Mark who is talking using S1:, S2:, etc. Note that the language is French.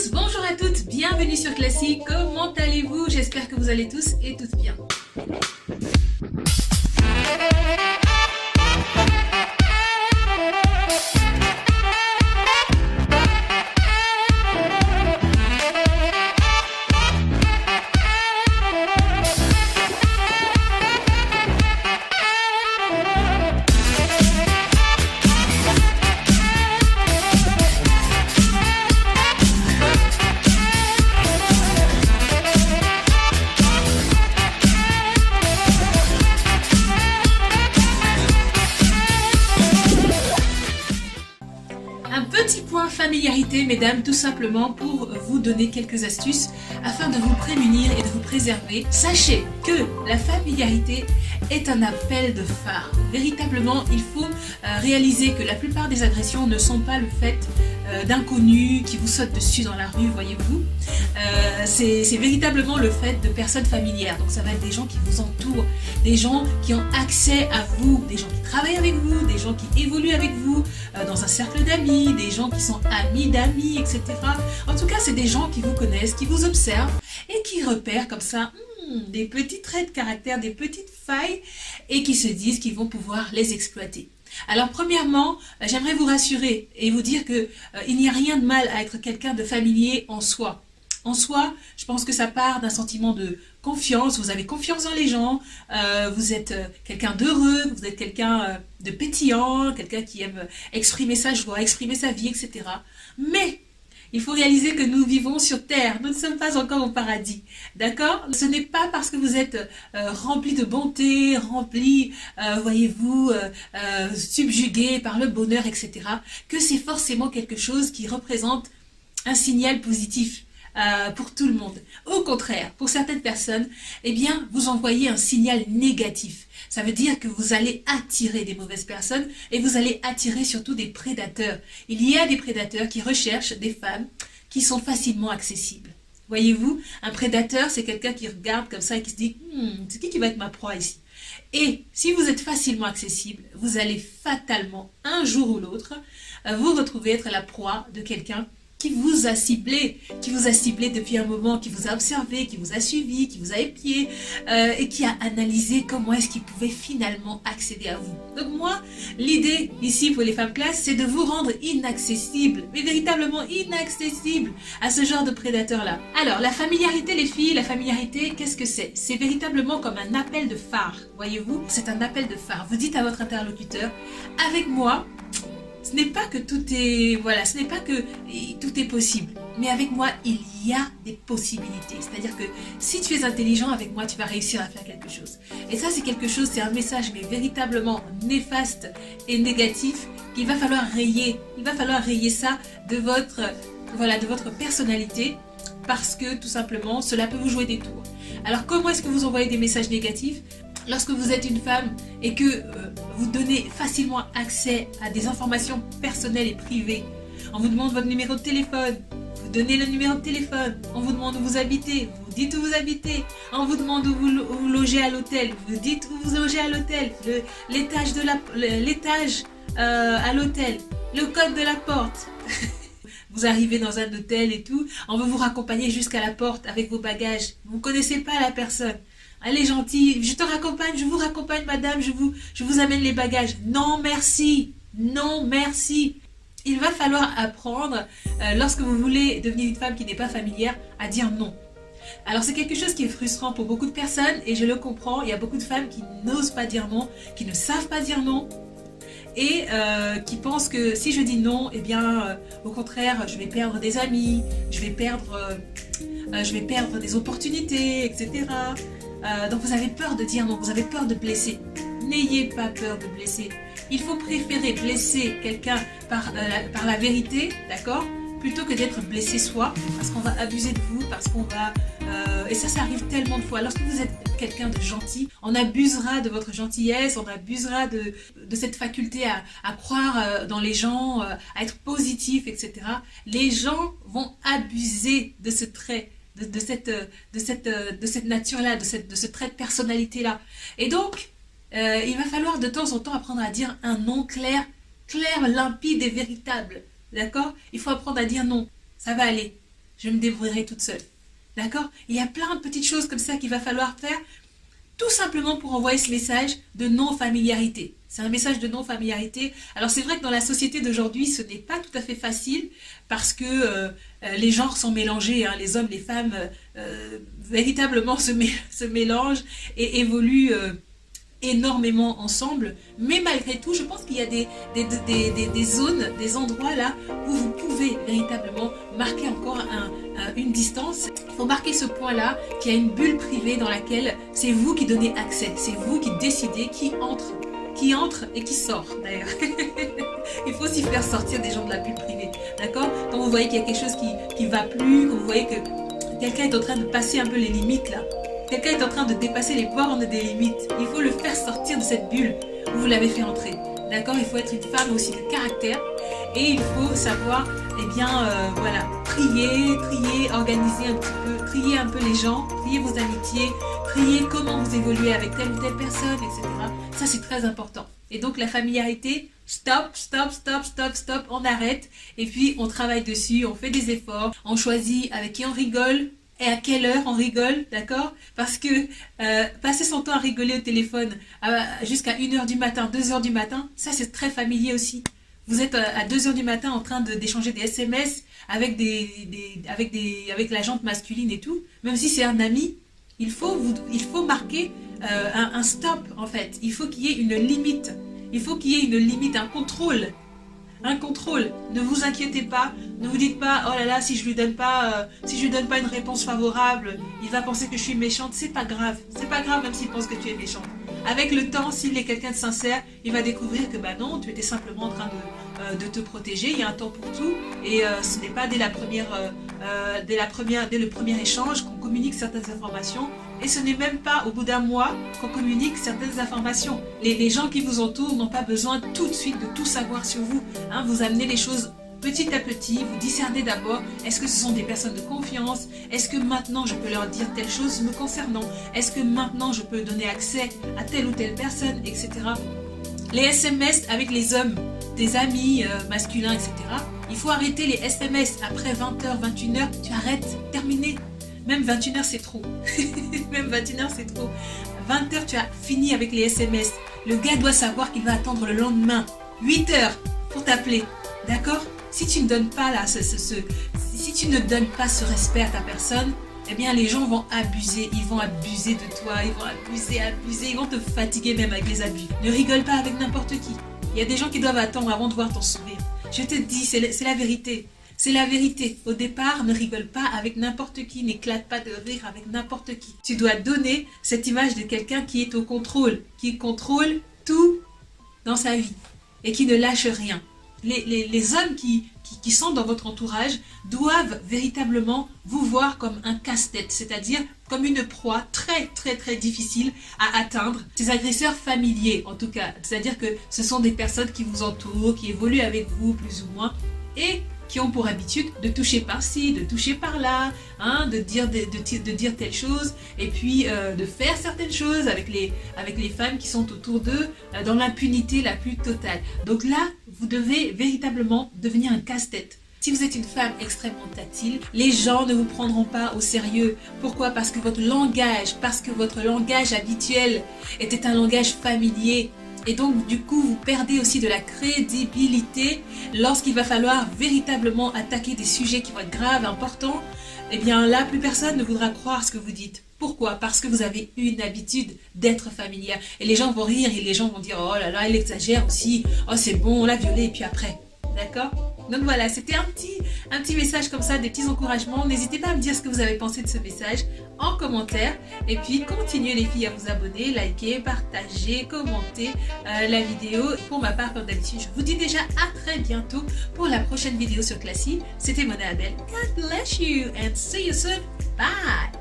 S1: tous, bonjour à toutes, bienvenue sur Classique, comment allez-vous? J'espère que vous allez tous et toutes bien. Familiarité, mesdames, tout simplement pour vous donner quelques astuces afin de vous prémunir et de vous préserver. Sachez que la familiarité est un appel de phare. Véritablement, il faut réaliser que la plupart des agressions ne sont pas le fait d'inconnus qui vous sautent dessus dans la rue, voyez-vous. C'est véritablement le fait de personnes familières. Donc ça va être des gens qui vous entourent, des gens qui ont accès à vous, des gens qui travaillent avec vous, des gens qui évoluent avec vous dans un cercle d'amis, des gens qui sont amis d'amis, etc. En tout cas, c'est des gens qui vous connaissent, qui vous observent et qui repèrent comme ça des petits traits de caractère, des petites failles et qui se disent qu'ils vont pouvoir les exploiter. Alors premièrement, j'aimerais vous rassurer et vous dire que il n'y a rien de mal à être quelqu'un de familier en soi. En soi, je pense que ça part d'un sentiment de confiance, vous avez confiance dans les gens, vous êtes quelqu'un d'heureux, vous êtes quelqu'un de pétillant, quelqu'un qui aime exprimer sa joie, exprimer sa vie, etc. Mais il faut réaliser que nous vivons sur Terre, nous ne sommes pas encore au paradis, d'accord? Ce n'est pas parce que vous êtes rempli de bonté, rempli, voyez-vous, subjugué par le bonheur, etc., que c'est forcément quelque chose qui représente un signal positif. Pour tout le monde. Au contraire, pour certaines personnes, eh bien, vous envoyez un signal négatif. Ça veut dire que vous allez attirer des mauvaises personnes et vous allez attirer surtout des prédateurs. Il y a des prédateurs qui recherchent des femmes qui sont facilement accessibles. Voyez-vous, un prédateur, c'est quelqu'un qui regarde comme ça et qui se dit « c'est qui va être ma proie ici ?» Et si vous êtes facilement accessible, vous allez fatalement, un jour ou l'autre, vous retrouver être la proie de quelqu'un qui vous a ciblé depuis un moment, qui vous a observé, qui vous a suivi, qui vous a épié et qui a analysé comment est-ce qu'il pouvait finalement accéder à vous. Donc moi, l'idée ici pour les femmes classe, c'est de vous rendre inaccessible, mais véritablement inaccessible à ce genre de prédateurs-là. Alors, la familiarité les filles, la familiarité, qu'est-ce que c'est? C'est véritablement comme un appel de phare, voyez-vous? C'est un appel de phare. Vous dites à votre interlocuteur, avec moi, ce n'est pas que tout est, voilà, ce n'est pas que tout est possible. Mais avec moi, il y a des possibilités. C'est-à-dire que si tu es intelligent, avec moi, tu vas réussir à faire quelque chose. Et ça, c'est quelque chose, c'est un message, mais véritablement néfaste et négatif qu'il va falloir rayer. Il va falloir rayer ça de votre, voilà, de votre personnalité parce que, tout simplement, cela peut vous jouer des tours. Alors, comment est-ce que vous envoyez des messages négatifs ? Lorsque vous êtes une femme et que vous donnez facilement accès à des informations personnelles et privées, on vous demande votre numéro de téléphone, vous donnez le numéro de téléphone, on vous demande où vous habitez, vous dites où vous habitez, on vous demande où vous logez à l'hôtel, vous dites où vous logez à l'hôtel, l'étage à l'hôtel, le code de la porte. Vous arrivez dans un hôtel et tout, on veut vous raccompagner jusqu'à la porte avec vos bagages, vous ne connaissez pas la personne. Elle est gentille, je te raccompagne, je vous raccompagne madame, je vous amène les bagages. Non merci, non merci. Il va falloir apprendre, lorsque vous voulez devenir une femme qui n'est pas familière, à dire non. Alors c'est quelque chose qui est frustrant pour beaucoup de personnes et je le comprends, il y a beaucoup de femmes qui n'osent pas dire non, qui ne savent pas dire non et qui pensent que si je dis non, eh bien au contraire je vais perdre des amis, je vais perdre des opportunités, etc. Donc vous avez peur de dire non, vous avez peur de blesser. N'ayez pas peur de blesser. Il faut préférer blesser quelqu'un par la vérité, d'accord, plutôt que d'être blessé soi, parce qu'on va abuser de vous, parce qu'on va... et ça arrive tellement de fois. Lorsque vous êtes quelqu'un de gentil, on abusera de votre gentillesse, on abusera de cette faculté à croire dans les gens, à être positif, etc. Les gens vont abuser de ce trait. De cette nature-là, de ce trait de personnalité-là. Et donc, il va falloir de temps en temps apprendre à dire un non clair, limpide et véritable. D'accord? Il faut apprendre à dire non. Ça va aller. je me débrouillerai toute seule. D'accord? Il y a plein de petites choses comme ça qu'il va falloir faire, tout simplement pour envoyer ce message de non-familiarité. C'est un message de non-familiarité. Alors c'est vrai que dans la société d'aujourd'hui, ce n'est pas tout à fait facile parce que les genres sont mélangés, hein, les hommes, les femmes véritablement se mélangent et évoluent énormément ensemble. Mais malgré tout, je pense qu'il y a des zones, des endroits là où vous pouvez véritablement marquer encore une distance. Il faut marquer ce point-là, qu'il y a une bulle privée dans laquelle c'est vous qui donnez accès, c'est vous qui décidez qui entre et qui sort d'ailleurs. Il faut aussi faire sortir des gens de la bulle privée, d'accord? Quand vous voyez qu'il y a quelque chose qui ne va plus, quand vous voyez que quelqu'un est en train de passer un peu les limites là, quelqu'un est en train de dépasser les bornes des limites, il faut le faire sortir de cette bulle où vous l'avez fait entrer, d'accord? Il faut être une femme aussi de caractère et il faut savoir, eh bien, voilà, trier, organiser un petit peu, trier un peu les gens, trier vos amitiés, trier comment vous évoluez avec telle ou telle personne, etc. Ça, c'est très important. Et donc, la familiarité, stop, on arrête. Et puis, on travaille dessus, on fait des efforts, on choisit avec qui on rigole et à quelle heure on rigole, d'accord? Parce que passer son temps à rigoler au téléphone jusqu'à 1h du matin, 2h du matin, ça, c'est très familier aussi. Vous êtes à 2h du matin en train d'échanger des SMS avec la jante masculine et tout, même si c'est un ami, il faut marquer un stop en fait. Il faut qu'il y ait une limite. Il faut qu'il y ait une limite, un contrôle. Un contrôle. Ne vous inquiétez pas. Ne vous dites pas, oh là là, si je lui donne pas une réponse favorable, il va penser que je suis méchante. C'est pas grave. C'est pas grave même s'il pense que tu es méchante. Avec le temps, s'il est quelqu'un de sincère, il va découvrir que bah non, tu étais simplement en train de te protéger. Il y a un temps pour tout et ce n'est pas dès le premier échange qu'on communique certaines informations. Et ce n'est même pas au bout d'un mois qu'on communique certaines informations. Les gens qui vous entourent n'ont pas besoin tout de suite de tout savoir sur vous. Hein, vous amenez les choses petit à petit, vous discernez d'abord, est-ce que ce sont des personnes de confiance? Est-ce que maintenant je peux leur dire telle chose me concernant? Est-ce que maintenant je peux donner accès à telle ou telle personne, etc. Les SMS avec les hommes, des amis masculins, etc. Il faut arrêter les SMS après 20h, 21h, tu arrêtes, terminé. Même 21h c'est trop. Même 21h c'est trop. 20h tu as fini avec les SMS. Le gars doit savoir qu'il va attendre le lendemain, 8h pour t'appeler. D'accord? Si tu ne donnes pas là, si tu ne donnes pas ce respect à ta personne, eh bien les gens vont abuser, ils vont abuser de toi, ils vont abuser, ils vont te fatiguer même avec les abus. Ne rigole pas avec n'importe qui. Il y a des gens qui doivent attendre avant de voir ton sourire. Je te dis, c'est la vérité. C'est la vérité. Au départ, ne rigole pas avec n'importe qui, n'éclate pas de rire avec n'importe qui. Tu dois donner cette image de quelqu'un qui est au contrôle, qui contrôle tout dans sa vie et qui ne lâche rien. Les hommes qui sont dans votre entourage doivent véritablement vous voir comme un casse-tête, c'est-à-dire comme une proie très difficile à atteindre. Ces agresseurs familiers en tout cas, c'est-à-dire que ce sont des personnes qui vous entourent, qui évoluent avec vous plus ou moins et qui ont pour habitude de toucher par-ci, de toucher par-là, hein, de dire telle chose, et puis de faire certaines choses avec les femmes qui sont autour d'eux, dans l'impunité la plus totale. Donc là, vous devez véritablement devenir un casse-tête. Si vous êtes une femme extrêmement tactile, les gens ne vous prendront pas au sérieux. Pourquoi? Parce que votre langage habituel était un langage familier. Et donc, du coup, vous perdez aussi de la crédibilité lorsqu'il va falloir véritablement attaquer des sujets qui vont être graves, importants. Eh bien, là, plus personne ne voudra croire ce que vous dites. Pourquoi? Parce que vous avez une habitude d'être familière. Et les gens vont rire et les gens vont dire « Oh là là, elle exagère aussi. Oh, c'est bon, on l'a violée. » Et puis après, d'accord? Donc voilà, c'était un petit message comme ça, des petits encouragements. N'hésitez pas à me dire ce que vous avez pensé de ce message en commentaire. Et puis, continuez les filles à vous abonner, liker, partager, commenter la vidéo. Pour ma part, comme d'habitude, je vous dis déjà à très bientôt pour la prochaine vidéo sur Classy. C'était Mona Adel. God bless you and see you soon. Bye!